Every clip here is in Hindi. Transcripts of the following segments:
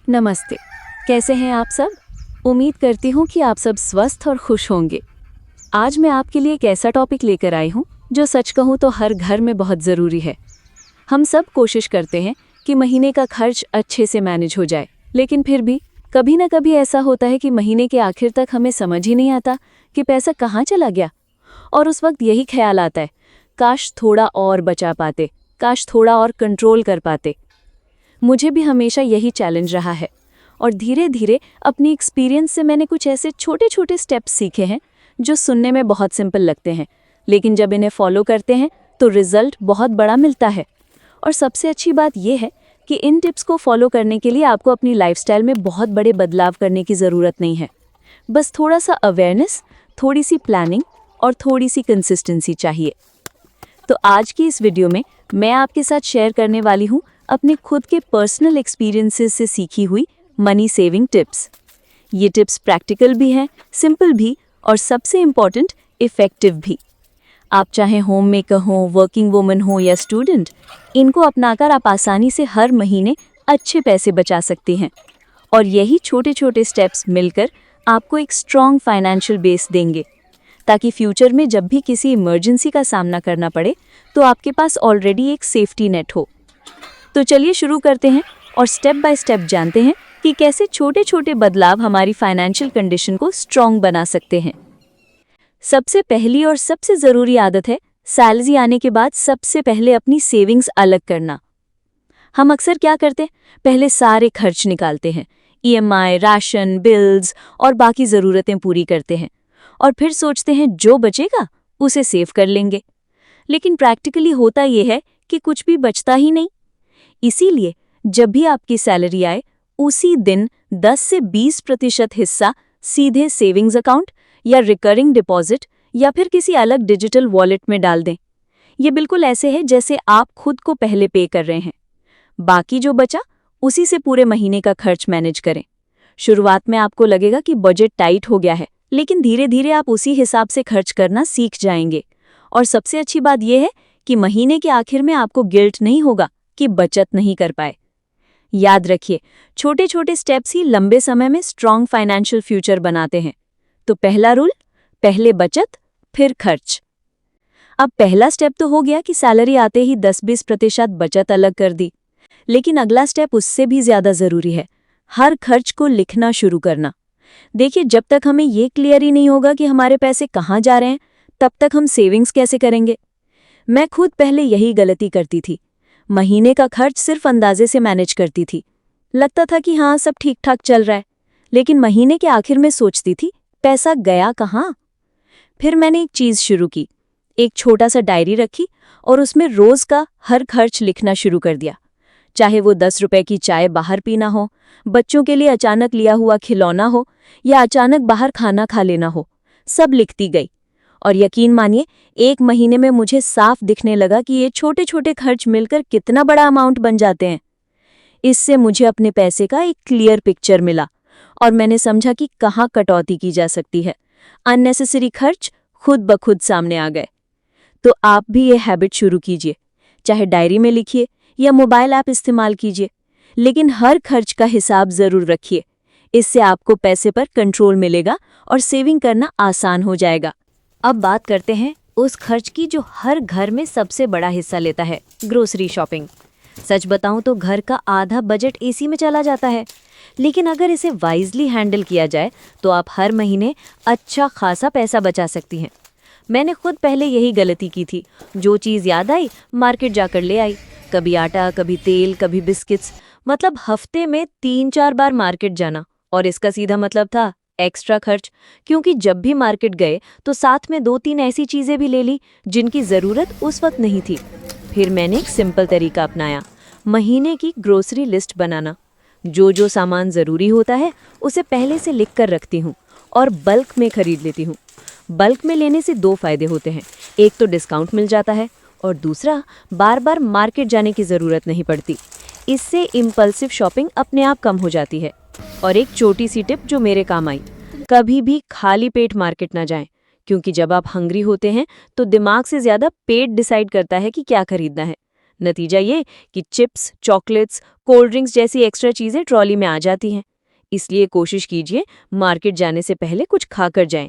नमस्ते। कैसे हैं आप सब? उम्मीद करती हूँ कि आप सब स्वस्थ और खुश होंगे। आज मैं आपके लिए एक ऐसा टॉपिक लेकर आई हूँ जो सच कहूँ तो हर घर में बहुत ज़रूरी है। हम सब कोशिश करते हैं कि महीने का खर्च अच्छे से मैनेज हो जाए, लेकिन फिर भी कभी ना कभी ऐसा होता है कि महीने के आखिर तक हमें समझ ही नहीं आता कि पैसा कहाँ चला गया। और उस वक्त यही ख्याल आता है, काश थोड़ा और बचा पाते, काश थोड़ा और कंट्रोल कर पाते। मुझे भी हमेशा यही चैलेंज रहा है और धीरे धीरे अपनी एक्सपीरियंस से मैंने कुछ ऐसे छोटे छोटे स्टेप्स सीखे हैं जो सुनने में बहुत सिंपल लगते हैं, लेकिन जब इन्हें फॉलो करते हैं तो रिजल्ट बहुत बड़ा मिलता है। और सबसे अच्छी बात यह है कि इन टिप्स को फॉलो करने के लिए आपको अपनी लाइफस्टाइल में बहुत बड़े बदलाव करने की ज़रूरत नहीं है। बस थोड़ा सा अवेयरनेस, थोड़ी सी प्लानिंग और थोड़ी सी कंसिस्टेंसी चाहिए। तो आज की इस वीडियो में मैं आपके साथ शेयर करने वाली हूँ अपने खुद के पर्सनल एक्सपीरियंसेस से सीखी हुई मनी सेविंग टिप्स। ये टिप्स प्रैक्टिकल भी हैं, सिंपल भी और सबसे इम्पॉर्टेंट इफ़ेक्टिव भी। आप चाहे होम मेकर हो, वर्किंग वुमन हो या स्टूडेंट, इनको अपनाकर आप आसानी से हर महीने अच्छे पैसे बचा सकती हैं। और यही छोटे छोटे स्टेप्स मिलकर आपको एक स्ट्रॉन्ग फाइनेंशियल बेस देंगे, ताकि फ्यूचर में जब भी किसी इमरजेंसी का सामना करना पड़े तो आपके पास ऑलरेडी एक सेफ्टी नेट हो। तो चलिए शुरू करते हैं और स्टेप बाय स्टेप जानते हैं कि कैसे छोटे छोटे बदलाव हमारी फाइनेंशियल कंडीशन को स्ट्रॉन्ग बना सकते हैं। सबसे पहली और सबसे ज़रूरी आदत है सैलरी आने के बाद सबसे पहले अपनी सेविंग्स अलग करना। हम अक्सर क्या करते हैं, पहले सारे खर्च निकालते हैं, ईएमआई, राशन, बिल्स और बाकी ज़रूरतें पूरी करते हैं और फिर सोचते हैं जो बचेगा उसे सेव कर लेंगे। लेकिन प्रैक्टिकली होता यह है कि कुछ भी बचता ही नहीं। इसीलिए जब भी आपकी सैलरी आए उसी दिन 10 से 20% हिस्सा सीधे सेविंग्स अकाउंट या रिकरिंग डिपॉजिट या फिर किसी अलग डिजिटल वॉलेट में डाल दें। ये बिल्कुल ऐसे है जैसे आप खुद को पहले पे कर रहे हैं। बाकी जो बचा उसी से पूरे महीने का खर्च मैनेज करें। शुरुआत में आपको लगेगा कि बजट टाइट हो गया है, लेकिन धीरे धीरे आप उसी हिसाब से खर्च करना सीख जाएंगे। और सबसे अच्छी बात यह है कि महीने के आखिर में आपको गिल्ट नहीं होगा कि बचत नहीं कर पाए। याद रखिए, छोटे छोटे स्टेप्स ही लंबे समय में स्ट्रॉन्ग फाइनेंशियल फ्यूचर बनाते हैं। तो पहला रूल, पहले बचत फिर खर्च। अब पहला स्टेप तो हो गया कि सैलरी आते ही 10-20% बचत अलग कर दी, लेकिन अगला स्टेप उससे भी ज्यादा जरूरी है, हर खर्च को लिखना शुरू करना। देखिए, जब तक हमें ये क्लियर ही नहीं होगा कि हमारे पैसे कहाँ जा रहे हैं, तब तक हम सेविंग्स कैसे करेंगे। मैं खुद पहले यही गलती करती थी। महीने का खर्च सिर्फ अंदाजे से मैनेज करती थी। लगता था कि हाँ, सब ठीक ठाक चल रहा है, लेकिन महीने के आखिर में सोचती थी पैसा गया कहाँ। फिर मैंने एक चीज़ शुरू की, एक छोटा सा डायरी रखी और उसमें रोज का हर खर्च लिखना शुरू कर दिया। चाहे वो 10 रुपए की चाय बाहर पीना हो, बच्चों के लिए अचानक लिया हुआ खिलौना हो या अचानक बाहर खाना खा लेना हो, सब लिखती गई। और यकीन मानिए, एक महीने में मुझे साफ दिखने लगा कि ये छोटे छोटे खर्च मिलकर कितना बड़ा अमाउंट बन जाते हैं। इससे मुझे अपने पैसे का एक क्लियर पिक्चर मिला और मैंने समझा कि कहाँ कटौती की जा सकती है। अननेसेसरी खर्च खुद ब खुद सामने आ गए। तो आप भी ये हैबिट शुरू कीजिए, चाहे डायरी में लिखिए या मोबाइल ऐप इस्तेमाल कीजिए, लेकिन हर खर्च का हिसाब जरूर रखिए। इससे आपको पैसे पर कंट्रोल मिलेगा और सेविंग करना आसान हो जाएगा। अब बात करते हैं उस खर्च की जो हर घर में सबसे बड़ा हिस्सा लेता है, ग्रोसरी शॉपिंग। सच बताऊं तो घर का आधा बजट इसी में चला जाता है, लेकिन अगर इसे वाइजली हैंडल किया जाए तो आप हर महीने अच्छा खासा पैसा बचा सकती हैं। मैंने खुद पहले यही गलती की थी, जो चीज़ याद आई मार्केट जाकर ले आई। कभी आटा, कभी तेल, कभी बिस्किट्स, मतलब हफ्ते में 3-4 बार मार्केट जाना। और इसका सीधा मतलब था एक्स्ट्रा खर्च, क्योंकि जब भी मार्केट गए तो साथ में 2-3 ऐसी चीज़ें भी ले ली जिनकी ज़रूरत उस वक्त नहीं थी। फिर मैंने एक सिंपल तरीका अपनाया, महीने की ग्रोसरी लिस्ट बनाना। जो सामान ज़रूरी होता है उसे पहले से लिख कर रखती हूँ और बल्क में खरीद लेती हूँ। बल्क में लेने से 2 फायदे होते हैं, एक तो डिस्काउंट मिल जाता है और दूसरा बार बार मार्केट जाने की ज़रूरत नहीं पड़ती। इससे इम्पल्सिव शॉपिंग अपने आप कम हो जाती है। और एक छोटी सी टिप जो मेरे काम आई, कभी भी खाली पेट मार्केट ना जाएं, क्योंकि जब आप हंग्री होते हैं तो दिमाग से ज़्यादा पेट डिसाइड करता है कि क्या खरीदना है। नतीजा ये कि चिप्स, चॉकलेट्स, कोल्ड ड्रिंक्स जैसी एक्स्ट्रा चीज़ें ट्रॉली में आ जाती हैं। इसलिए कोशिश कीजिए मार्केट जाने से पहले कुछ खाकर जाएं।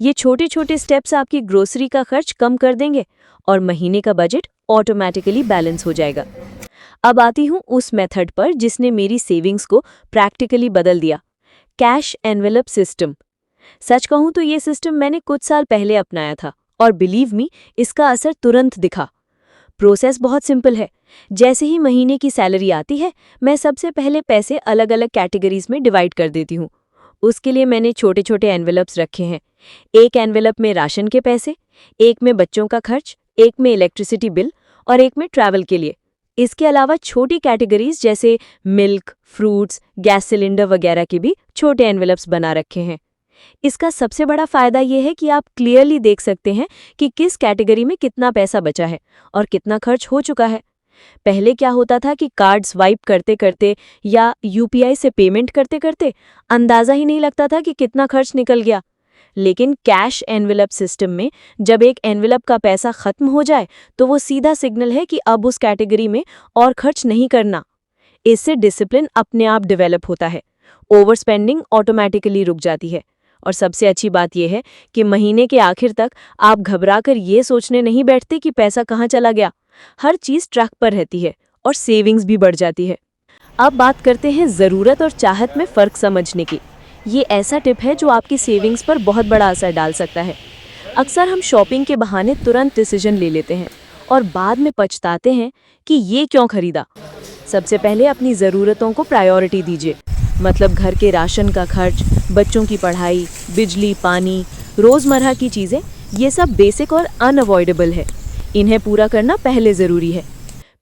ये छोटे छोटे स्टेप्स आपकी ग्रोसरी का खर्च कम कर देंगे और महीने का बजट ऑटोमेटिकली बैलेंस हो जाएगा। अब आती हूँ उस मेथड पर जिसने मेरी सेविंग्स को प्रैक्टिकली बदल दिया, कैश एनवेलप सिस्टम। सच कहूँ तो ये सिस्टम मैंने कुछ साल पहले अपनाया था और बिलीव मी, इसका असर तुरंत दिखा। प्रोसेस बहुत सिंपल है। जैसे ही महीने की सैलरी आती है, मैं सबसे पहले पैसे अलग अलग कैटेगरीज में डिवाइड कर देती हूँ। उसके लिए मैंने छोटे छोटे एनवेलप्स रखे हैं। एक एनवेलप में राशन के पैसे, एक में बच्चों का खर्च, एक में इलेक्ट्रिसिटी बिल और एक में ट्रैवल के लिए। इसके अलावा छोटी कैटेगरीज जैसे मिल्क, फ्रूट्स, गैस सिलेंडर वगैरह के भी छोटे एनवेलप्स बना रखे हैं। इसका सबसे बड़ा फायदा यह है कि आप क्लियरली देख सकते हैं कि किस कैटेगरी में कितना पैसा बचा है और कितना खर्च हो चुका है। पहले क्या होता था कि कार्ड स्वाइप करते करते या यूपीआई से पेमेंट करते करते अंदाजा ही नहीं लगता था कि कितना खर्च निकल गया। लेकिन कैश एनवेलप सिस्टम में जब एक एनवेलप का पैसा खत्म हो जाए तो वो सीधा सिग्नल है कि अब उस कैटेगरी में और खर्च नहीं करना। इससे डिसिप्लिन अपने आप डेवलप होता है, ओवर स्पेंडिंग ऑटोमेटिकली रुक जाती है। और सबसे अच्छी बात यह है कि महीने के आखिर तक आप घबराकर ये सोचने नहीं बैठते कि पैसा कहाँ चला गया। हर चीज़ ट्रैक पर रहती है और सेविंग्स भी बढ़ जाती है। अब बात करते हैं ज़रूरत और चाहत में फ़र्क समझने की। ये ऐसा टिप है जो आपकी सेविंग्स पर बहुत बड़ा असर डाल सकता है। अक्सर हम शॉपिंग के बहाने तुरंत डिसीजन ले लेते हैं और बाद में पछताते हैं कि ये क्यों खरीदा। सबसे पहले अपनी ज़रूरतों को प्रायोरिटी दीजिए, मतलब घर के राशन का खर्च, बच्चों की पढ़ाई, बिजली, पानी, रोज़मर्रा की चीज़ें, ये सब बेसिक और अनअवॉइडेबल है। इन्हें पूरा करना पहले ज़रूरी है।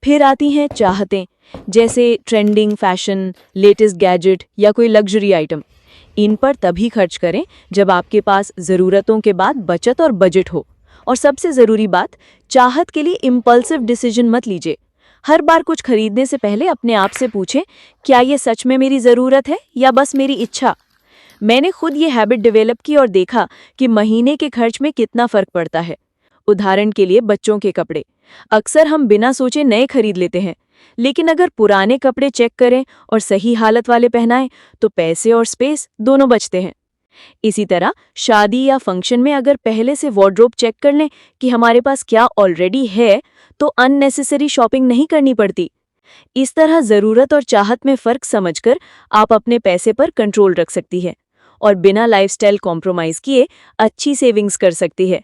फिर आती हैं चाहतें, जैसे ट्रेंडिंग फैशन, लेटेस्ट गैजेट या कोई लग्जरी आइटम। इन पर तभी खर्च करें जब आपके पास ज़रूरतों के बाद बचत और बजट हो। और सबसे ज़रूरी बात, चाहत के लिए इम्पल्सिव डिसीजन मत लीजिए। हर बार कुछ खरीदने से पहले अपने आप से पूछें, क्या ये सच में मेरी ज़रूरत है या बस मेरी इच्छा। मैंने खुद ये हैबिट डेवलप की और देखा कि महीने के खर्च में कितना फ़र्क पड़ता है। उदाहरण के लिए बच्चों के कपड़े। अक्सर हम बिना सोचे नए खरीद लेते हैं, लेकिन अगर पुराने कपड़े चेक करें और सही हालत वाले पहनाएं तो पैसे और स्पेस दोनों बचते हैं। इसी तरह शादी या फंक्शन में अगर पहले से वार्डरोब चेक कर लें कि हमारे पास क्या ऑलरेडी है, तो अननेसेसरी शॉपिंग नहीं करनी पड़ती। इस तरह ज़रूरत और चाहत में फ़र्क समझकर आप अपने पैसे पर कंट्रोल रख सकती है और बिना लाइफस्टाइल कॉम्प्रोमाइज़ किए अच्छी सेविंग्स कर सकती है।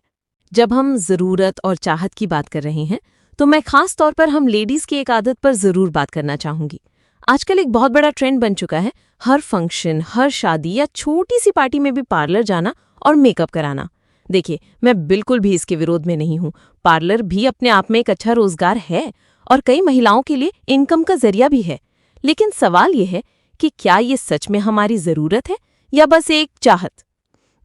जब हम ज़रूरत और चाहत की बात कर रहे हैं तो मैं खास तौर पर हम लेडीज़ की एक आदत पर ज़रूर बात करना चाहूँगी। आजकल एक बहुत बड़ा ट्रेंड बन चुका है, हर फंक्शन, हर शादी या छोटी सी पार्टी में भी पार्लर जाना और मेकअप कराना। देखिए, मैं बिल्कुल भी इसके विरोध में नहीं हूँ। पार्लर भी अपने आप में एक अच्छा रोजगार है और कई महिलाओं के लिए इनकम का जरिया भी है। लेकिन सवाल ये है कि क्या ये सच में हमारी ज़रूरत है या बस एक चाहत।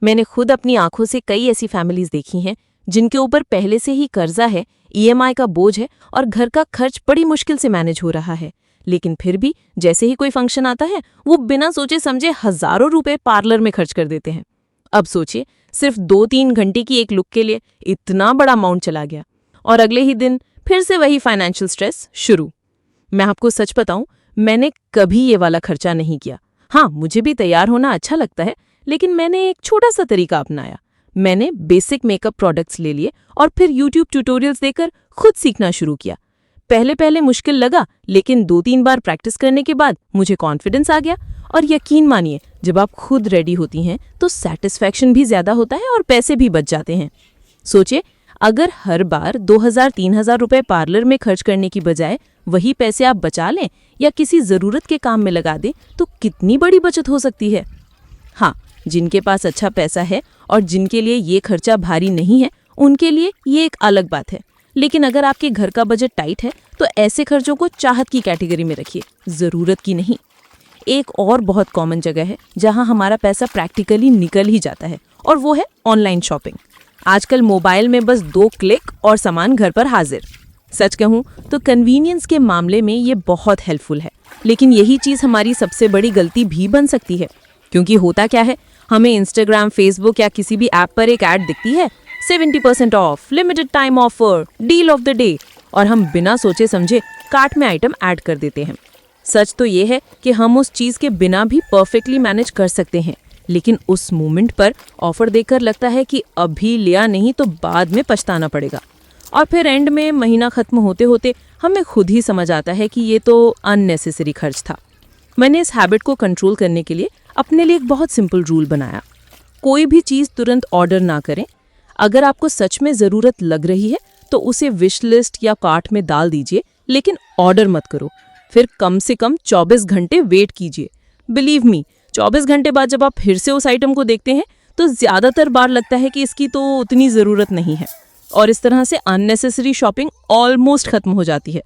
मैंने खुद अपनी आंखों से कई ऐसी फैमिलीज देखी हैं जिनके ऊपर पहले से ही कर्जा है, ईएमआई का बोझ है और घर का खर्च बड़ी मुश्किल से मैनेज हो रहा है। लेकिन फिर भी जैसे ही कोई फंक्शन आता है, वो बिना सोचे समझे हजारों रुपए पार्लर में खर्च कर देते हैं। अब सोचिए, सिर्फ 2-3 घंटे की एक लुक के लिए इतना बड़ा अमाउंट चला गया और अगले ही दिन फिर से वही फाइनेंशियल स्ट्रेस शुरू। मैं आपको सच बताऊं, मैंने कभी ये वाला खर्चा नहीं किया। हाँ, मुझे भी तैयार होना अच्छा लगता है, लेकिन मैंने एक छोटा सा तरीका अपनाया। मैंने बेसिक मेकअप प्रोडक्ट्स ले लिए और फिर यूट्यूब ट्यूटोरियल्स देखकर खुद सीखना शुरू किया। पहले पहले मुश्किल लगा, लेकिन 2-3 बार प्रैक्टिस करने के बाद मुझे कॉन्फिडेंस आ गया। और यकीन मानिए, जब आप खुद रेडी होती हैं तो सेटिस्फैक्शन भी ज़्यादा होता है और पैसे भी बच जाते हैं। सोचिए, अगर हर बार 2000-3000 रुपए पार्लर में खर्च करने की बजाय वही पैसे आप बचा लें या किसी ज़रूरत के काम में लगा दें तो कितनी बड़ी बचत हो सकती है। हाँ, जिनके पास अच्छा पैसा है और जिनके लिए ये खर्चा भारी नहीं है, उनके लिए ये एक अलग बात है। लेकिन अगर आपके घर का बजट टाइट है तो ऐसे खर्चों को चाहत की कैटेगरी में रखिए, ज़रूरत की नहीं। एक और बहुत कॉमन जगह है जहां हमारा पैसा प्रैक्टिकली निकल ही जाता है, और वो है ऑनलाइन शॉपिंग। आजकल मोबाइल में बस 2 क्लिक और सामान घर पर हाजिर। सच कहूं तो कन्वीनियंस के मामले में ये बहुत हेल्पफुल है, लेकिन यही चीज़ हमारी सबसे बड़ी गलती भी बन सकती है। क्योंकि होता क्या है, हमें इंस्टाग्राम, फेसबुक या किसी भी ऐप पर एक ऐड दिखती है, 70% of, limited time offer, deal of the day, और हम बिना सोचे समझे कार्ट में आइटम ऐड कर देते हैं। सच तो ये है कि हम उस चीज़ के बिना भी परफेक्टली मैनेज कर सकते हैं, लेकिन उस मोमेंट पर ऑफर देखकर लगता है कि अभी लिया नहीं तो बाद में पछताना पड़ेगा, और फिर एंड में महीना खत्म होते होते हमें खुद ही समझ आता है कि ये तो अननेसेसरी खर्च था। मैंने इस हैबिट को कंट्रोल करने के लिए अपने लिए एक बहुत सिंपल रूल बनाया। कोई भी चीज़ तुरंत ऑर्डर ना करें। अगर आपको सच में ज़रूरत लग रही है तो उसे विश लिस्ट या कार्ट में डाल दीजिए, लेकिन ऑर्डर मत करो। फिर कम से कम 24 घंटे वेट कीजिए। बिलीव मी, 24 घंटे बाद जब आप फिर से उस आइटम को देखते हैं तो ज़्यादातर बार लगता है कि इसकी तो उतनी ज़रूरत नहीं है, और इस तरह से अननेसेसरी शॉपिंग ऑलमोस्ट खत्म हो जाती है।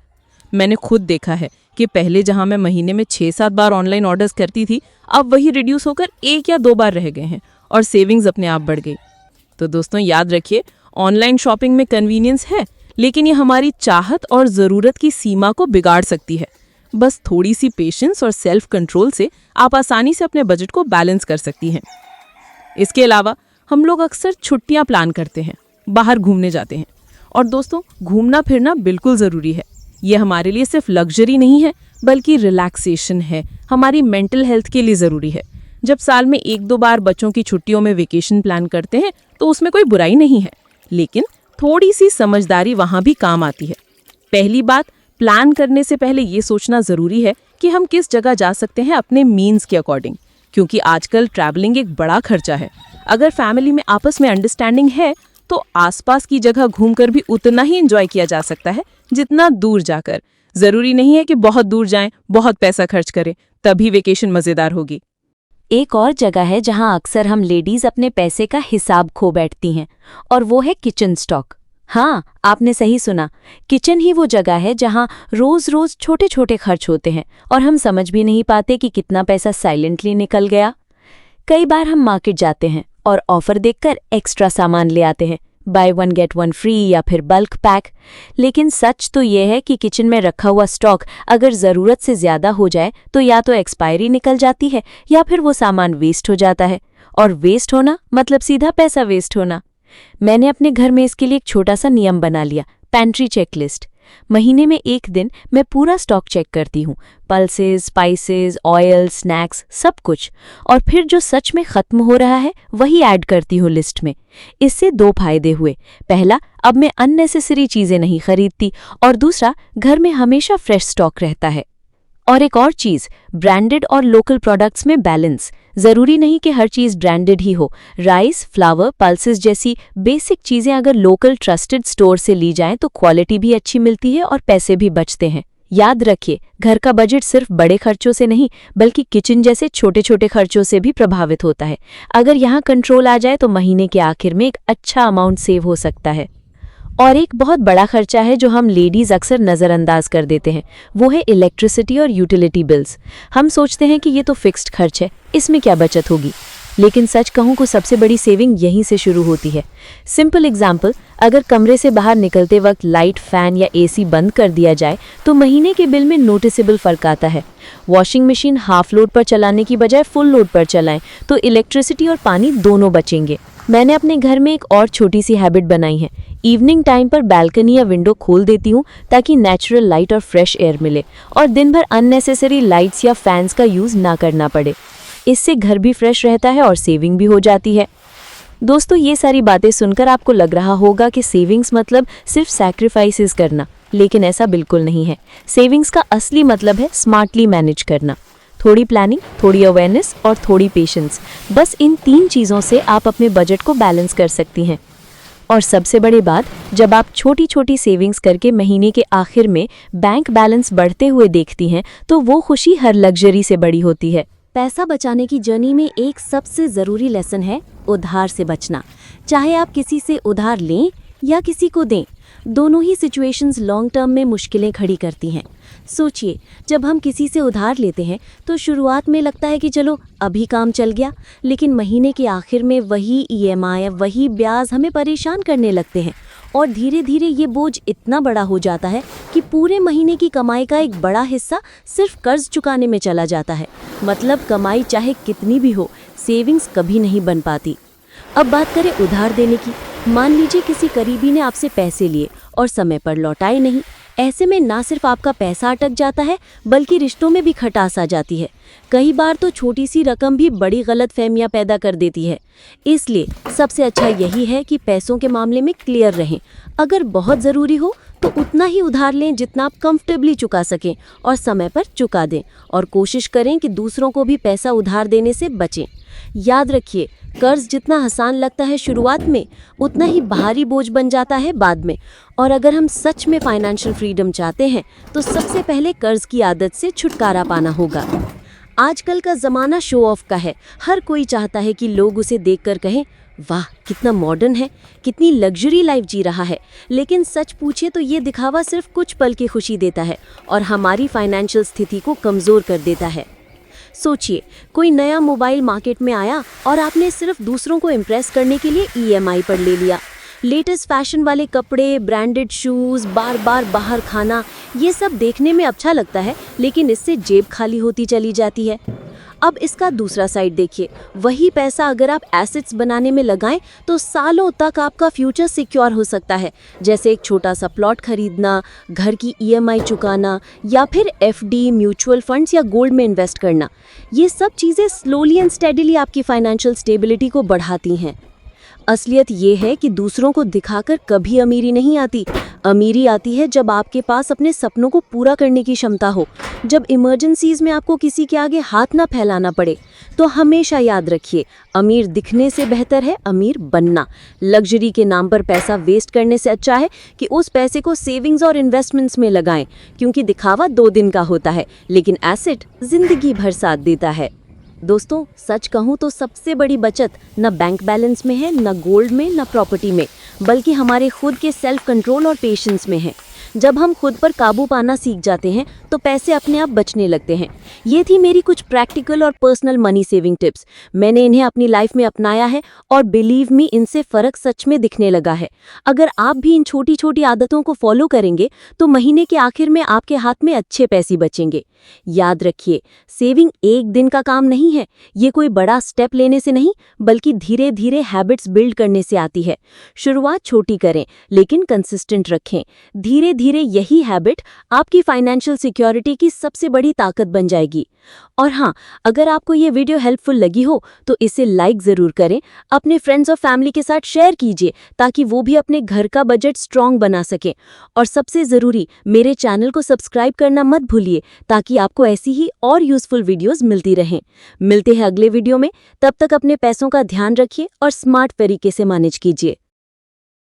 मैंने खुद देखा है कि पहले जहां मैं महीने में 6-7 बार ऑनलाइन ऑर्डर्स करती थी, अब वही रिड्यूस होकर 1 या 2 बार रह गए हैं और सेविंग्स अपने आप बढ़ गई। तो दोस्तों याद रखिए, ऑनलाइन शॉपिंग में कन्वीनियंस है, लेकिन ये हमारी चाहत और ज़रूरत की सीमा को बिगाड़ सकती है। बस थोड़ी सी पेशेंस और सेल्फ कंट्रोल से आप आसानी से अपने बजट को बैलेंस कर सकती हैं। इसके अलावा हम लोग अक्सर छुट्टियां प्लान करते हैं, बाहर घूमने जाते हैं, और दोस्तों घूमना फिरना बिल्कुल ज़रूरी है। ये हमारे लिए सिर्फ लग्जरी नहीं है, बल्कि रिलैक्सेशन है, हमारी मेंटल हेल्थ के लिए ज़रूरी है। जब साल में 1-2 बार बच्चों की छुट्टियों में वेकेशन प्लान करते हैं तो उसमें कोई बुराई नहीं है, लेकिन थोड़ी सी समझदारी वहाँ भी काम आती है। पहली बात, प्लान करने से पहले ये सोचना ज़रूरी है कि हम किस जगह जा सकते हैं अपने मीन्स के अकॉर्डिंग, क्योंकि आजकल ट्रैवलिंग एक बड़ा खर्चा है। अगर फैमिली में आपस में अंडरस्टैंडिंग है तो आसपास की जगह घूमकर भी उतना ही एंजॉय किया जा सकता है जितना दूर जाकर। ज़रूरी नहीं है कि बहुत दूर जाएं, बहुत पैसा खर्च करें, तभी वेकेशन मज़ेदार होगी। एक और जगह है जहां अक्सर हम लेडीज अपने पैसे का हिसाब खो बैठती हैं, और वो है किचन स्टॉक। हाँ, आपने सही सुना, किचन ही वो जगह है जहां रोज रोज छोटे छोटे खर्च होते हैं और हम समझ भी नहीं पाते कि कितना पैसा साइलेंटली निकल गया। कई बार हम मार्केट जाते हैं और ऑफर देखकर एक्स्ट्रा सामान ले आते हैं, बाय 1 गेट 1 फ्री या फिर बल्क पैक। लेकिन सच तो ये है कि किचन में रखा हुआ स्टॉक अगर ज़रूरत से ज़्यादा हो जाए तो या तो एक्सपायरी निकल जाती है या फिर वो सामान वेस्ट हो जाता है, और वेस्ट होना मतलब सीधा पैसा वेस्ट होना। मैंने अपने घर में इसके लिए एक छोटा सा नियम बना लिया, पैंट्री चेकलिस्ट। महीने में एक दिन मैं पूरा स्टॉक चेक करती हूँ, पल्सेस, स्पाइसेस, ऑयल, स्नैक्स, सब कुछ, और फिर जो सच में खत्म हो रहा है वही ऐड करती हूँ लिस्ट में। इससे 2 फायदे हुए। पहला, अब मैं अननेसेसरी चीज़ें नहीं खरीदती, और दूसरा, घर में हमेशा फ्रेश स्टॉक रहता है। और एक और चीज़, ब्रांडेड और लोकल प्रोडक्ट्स में बैलेंस। ज़रूरी नहीं कि हर चीज़ ब्रांडेड ही हो। राइस, फ्लावर, पल्सेस जैसी बेसिक चीज़ें अगर लोकल ट्रस्टेड स्टोर से ली जाएं तो क्वालिटी भी अच्छी मिलती है और पैसे भी बचते हैं। याद रखिए, घर का बजट सिर्फ बड़े खर्चों से नहीं बल्कि किचन जैसे छोटे छोटे खर्चों से भी प्रभावित होता है। अगर यहाँ कंट्रोल आ जाए तो महीने के आखिर में एक अच्छा अमाउंट सेव हो सकता है। और एक बहुत बड़ा खर्चा है जो हम लेडीज़ अक्सर नज़रअंदाज कर देते हैं, वो है इलेक्ट्रिसिटी और यूटिलिटी बिल्स। हम सोचते हैं कि ये तो फिक्स्ड खर्च है, इसमें क्या बचत होगी, लेकिन सच कहूँ तो सबसे बड़ी सेविंग यहीं से शुरू होती है। सिंपल एग्जाम्पल, अगर कमरे से बाहर निकलते वक्त लाइट, फैन या एसी बंद कर दिया जाए तो महीने के बिल में नोटिसेबल फ़र्क आता है। वॉशिंग मशीन हाफ लोड पर चलाने की बजाय फुल लोड पर चलाएं तो इलेक्ट्रिसिटी और पानी दोनों बचेंगे। मैंने अपने घर में एक और छोटी सी हैबिट बनाई है। इवनिंग टाइम पर बालकनी या विंडो खोल देती हूँ ताकि नेचुरल लाइट और फ्रेश एयर मिले, और दिन भर अननेसेसरी लाइट्स या फैंस का यूज़ ना करना पड़े। इससे घर भी फ्रेश रहता है और सेविंग भी हो जाती है। दोस्तों, ये सारी बातें सुनकर आपको लग रहा होगा कि सेविंग्स मतलब सिर्फ सैक्रिफाइसेस करना, लेकिन ऐसा बिल्कुल नहीं है। सेविंग्स का असली मतलब है स्मार्टली मैनेज करना। थोड़ी प्लानिंग, थोड़ी अवेयरनेस और थोड़ी पेशेंस, बस इन 3 चीज़ों से आप अपने बजट को बैलेंस कर सकती हैं। और सबसे बड़ी बात, जब आप छोटी छोटी सेविंग्स करके महीने के आखिर में बैंक बैलेंस बढ़ते हुए देखती हैं तो वो खुशी हर लग्जरी से बड़ी होती है। पैसा बचाने की जर्नी में एक सबसे ज़रूरी लेसन है उधार से बचना। चाहे आप किसी से उधार लें या किसी को दें, दोनों ही सिचुएशंस लॉन्ग टर्म में मुश्किलें खड़ी करती हैं। सोचिए, जब हम किसी से उधार लेते हैं तो शुरुआत में लगता है कि चलो अभी काम चल गया, लेकिन महीने के आखिर में वही EMI, वही ब्याज हमें परेशान करने लगते हैं, और धीरे धीरे ये बोझ इतना बड़ा हो जाता है कि पूरे महीने की कमाई का एक बड़ा हिस्सा सिर्फ कर्ज चुकाने में चला जाता है। मतलब कमाई चाहे कितनी भी हो, सेविंग्स कभी नहीं बन पाती। अब बात करें उधार देने की। मान लीजिए किसी करीबी ने आपसे पैसे लिए और समय पर लौटाए नहीं, ऐसे में ना सिर्फ आपका पैसा अटक जाता है बल्कि रिश्तों में भी खटास आ जाती है। कई बार तो छोटी सी रकम भी बड़ी गलतफहमियां पैदा कर देती है। इसलिए सबसे अच्छा यही है कि पैसों के मामले में क्लियर रहें। अगर बहुत ज़रूरी हो तो उतना ही उधार लें जितना आप कंफर्टेबली चुका सकें और समय पर चुका दें, और कोशिश करें कि दूसरों को भी पैसा उधार देने से बचें। याद रखिए, कर्ज जितना आसान लगता है शुरुआत में, उतना ही भारी बोझ बन जाता है बाद में। और अगर हम सच में फाइनेंशियल फ्रीडम चाहते हैं तो सबसे पहले कर्ज की आदत से छुटकारा पाना होगा। आजकल का ज़माना शो ऑफ का है। हर कोई चाहता है कि लोग उसे देखकर कहें, वाह कितना मॉडर्न है, कितनी लग्जरी लाइफ जी रहा है। लेकिन सच पूछे तो ये दिखावा सिर्फ कुछ पल की खुशी देता है और हमारी फाइनेंशियल स्थिति को कमज़ोर कर देता है। सोचिए, कोई नया मोबाइल मार्केट में आया और आपने सिर्फ दूसरों को इम्प्रेस करने के लिए EMI पर ले लिया। लेटेस्ट फैशन वाले कपड़े, ब्रांडेड शूज़, बार बार बाहर खाना, ये सब देखने में अच्छा लगता है, लेकिन इससे जेब खाली होती चली जाती है। अब इसका दूसरा साइड देखिए, वही पैसा अगर आप एसेट्स बनाने में लगाएं तो सालों तक आपका फ्यूचर सिक्योर हो सकता है, जैसे एक छोटा सा प्लॉट खरीदना, घर की EMI चुकाना, या फिर FD, म्यूचुअल फंड्स या गोल्ड में इन्वेस्ट करना। ये सब चीज़ें स्लोली एंड स्टेडीली आपकी फाइनेंशियल स्टेबिलिटी को बढ़ाती हैं। असलियत ये है कि दूसरों को दिखाकर कभी अमीरी नहीं आती। अमीरी आती है जब आपके पास अपने सपनों को पूरा करने की क्षमता हो, जब इमरजेंसीज में आपको किसी के आगे हाथ ना फैलाना पड़े। तो हमेशा याद रखिए, अमीर दिखने से बेहतर है अमीर बनना। लग्जरी के नाम पर पैसा वेस्ट करने से अच्छा है कि उस पैसे को सेविंग्स और इन्वेस्टमेंट्स में लगाएं, क्योंकि दिखावा 2 दिन का होता है लेकिन एसेट जिंदगी भर साथ देता है। दोस्तों, सच कहूँ तो सबसे बड़ी बचत न बैंक बैलेंस में है, न गोल्ड में, न प्रॉपर्टी में, बल्कि हमारे खुद के सेल्फ कंट्रोल और पेशेंस में है। जब हम खुद पर काबू पाना सीख जाते हैं तो पैसे अपने आप बचने लगते हैं। ये थी मेरी कुछ प्रैक्टिकल और पर्सनल मनी सेविंग टिप्स। मैंने इन्हें अपनी लाइफ में अपनाया है और बिलीव मी, इनसे फ़र्क सच में दिखने लगा है। अगर आप भी इन छोटी छोटी आदतों को फॉलो करेंगे तो महीने के आखिर में आपके हाथ में अच्छे पैसे बचेंगे। याद रखिए, सेविंग एक दिन का काम नहीं है। ये कोई बड़ा स्टेप लेने से नहीं, बल्कि धीरे धीरे हैबिट्स बिल्ड करने से आती है। शुरुआत छोटी करें लेकिन कंसिस्टेंट रखें। धीरे धीरे यही हैबिट आपकी फाइनेंशियल सिक्योरिटी की सबसे बड़ी ताकत बन जाएगी। और हाँ, अगर आपको ये वीडियो हेल्पफुल लगी हो तो इसे लाइक ज़रूर करें, अपने फ्रेंड्स और फैमिली के साथ शेयर कीजिए ताकि वो भी अपने घर का बजट स्ट्रॉन्ग बना सकें। और सबसे ज़रूरी, मेरे चैनल को सब्सक्राइब करना मत भूलिए ताकि आपको ऐसी ही और यूज़फुल वीडियोज़ मिलती रहें। मिलते हैं अगले वीडियो में। तब तक अपने पैसों का ध्यान रखिए और स्मार्ट तरीके से मैनेज कीजिए।